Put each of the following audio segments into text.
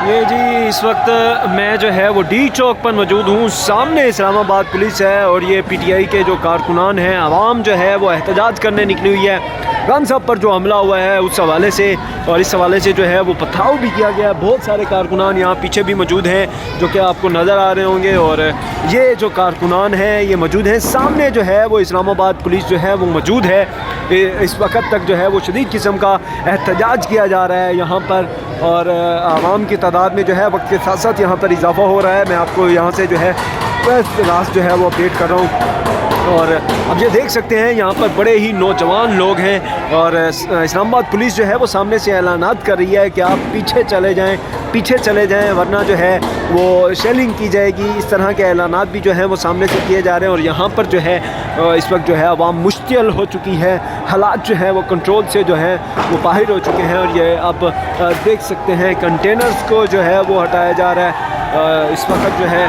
ये जी इस वक्त मैं जो है वो डी चौक पर मौजूद हूँ। सामने इस्लामाबाद पुलिस है और ये पीटीआई के जो कारकुनान हैं, आवाम जो है वो एहतजाज करने निकली हुई है। गन साहब पर जो हमला हुआ है उस हवाले से, और इस हवाले से जो है वो पथराव भी किया गया है। बहुत सारे कारकुनान यहाँ पीछे भी मौजूद हैं जो कि आपको नज़र आ रहे होंगे, और ये जो कारकुनान हैं ये मौजूद हैं। सामने जो है वो इस्लामाबाद पुलिस जो है वो मौजूद है। इस वक्त तक जो है वो शदीद किस्म का एहतजाज किया जा रहा है यहाँ पर, और आवाम की तादाद में जो है वक्त के साथ साथ यहाँ पर इजाफ़ा हो रहा है। मैं आपको यहाँ से जो है बस लास्ट जो है वो अपडेट कर रहा हूँ। और अब ये देख सकते हैं यहाँ पर बड़े ही नौजवान लोग हैं, और इस्लामाबाद पुलिस जो है वो सामने से ऐलानात कर रही है कि आप पीछे चले जाएं वरना जो है वो शेलिंग की जाएगी। इस तरह के ऐलानात भी जो हैं वो सामने से किए जा रहे हैं। और यहाँ पर जो है इस वक्त जो है अवाम मुश्किल हो चुकी है, हालात जो है वो कंट्रोल से जो है वो बाहर हो चुके हैं। और ये आप देख सकते हैं कंटेनर्स को जो है वो हटाया जा रहा है इस वक्त जो है।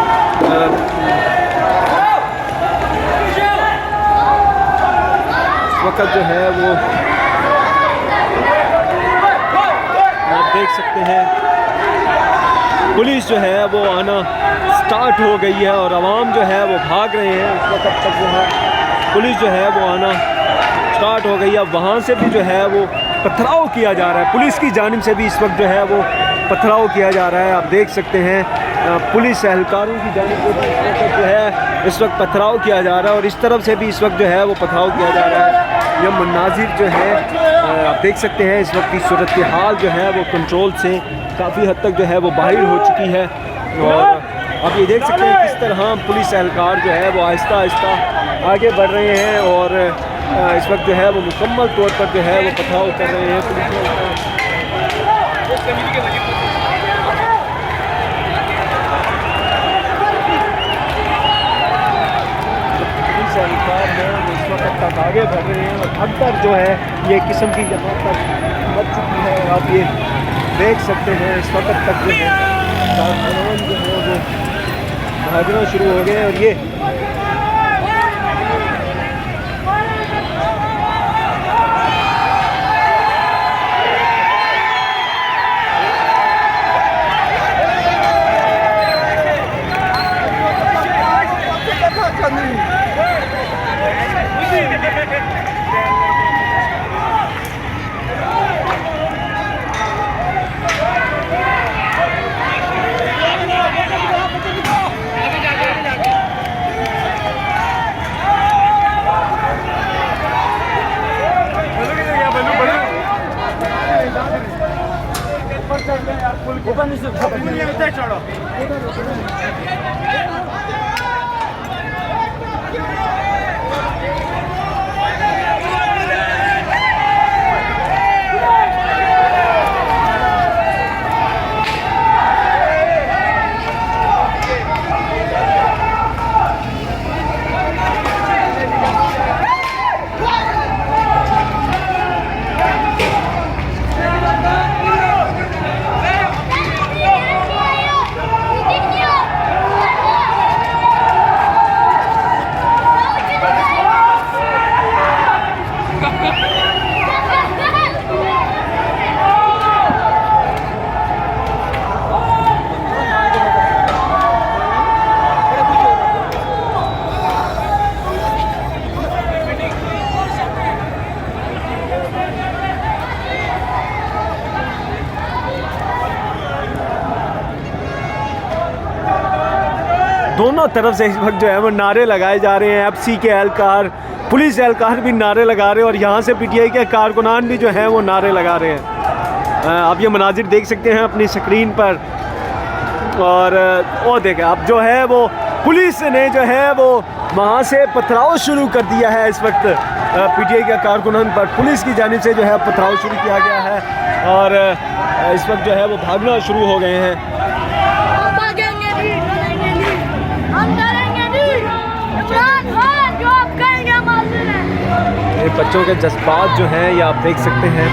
वक्त जो है वो आप देख सकते हैं पुलिस जो है वो आना स्टार्ट हो गई है और आवाम जो है वो भाग रहे हैं। इस वक्त तक जो है पुलिस जो है वो आना स्टार्ट हो गई है। वहाँ से भी जो है वो पथराव किया जा रहा है, पुलिस की जानिब से भी इस वक्त जो है वो पथराव किया जा रहा है। आप देख सकते हैं पुलिस एहलकारों की जानिब से भी जो है इस वक्त पथराव किया जा रहा है, और इस तरफ से भी इस वक्त जो है वो पथराव किया जा रहा है। यह मनाजिर जो है आप देख सकते हैं, इस वक्त की सूरत हाल जो है वो कंट्रोल से काफ़ी हद तक जो है वो बाहर हो चुकी है। और आप ये देख सकते हैं किस तरह पुलिस एहलकार जो है वो आहिस्ता आहिस्ता आगे बढ़ रहे हैं, और इस वक्त जो है वो मुकम्मल तौर पर जो है वो पथराव कर रहे हैं। पुलिस एहलकार जो है इस वक्त तक आगे बढ़ रहे हैं, और हद तक जो है ये किस्म की जगह तक बढ़ चुकी है। आप ये देख सकते हैं इस वक्त तक जो है कारकुनान जो है वो भागना शुरू हो गए। और ये दोनों तरफ से इस वक्त जो है वो नारे लगाए जा रहे हैं। एफसी के एहलकार, पुलिस एहलकार भी नारे लगा रहे हैं, और यहाँ से पीटीआई के कारकुनान भी जो हैं वो नारे लगा रहे हैं। आप ये मनाजिर देख सकते हैं अपनी स्क्रीन पर। और देखें अब जो है वो पुलिस ने जो है वो वहाँ से पथराव शुरू कर दिया है। इस वक्त पीटीआई के कारकुनान पर पुलिस की जानिब से जो है पथराव शुरू किया गया है, और इस वक्त जो है वो भागना शुरू हो गए हैं। ये बच्चों के जज्बात जो हैं ये आप देख सकते हैं।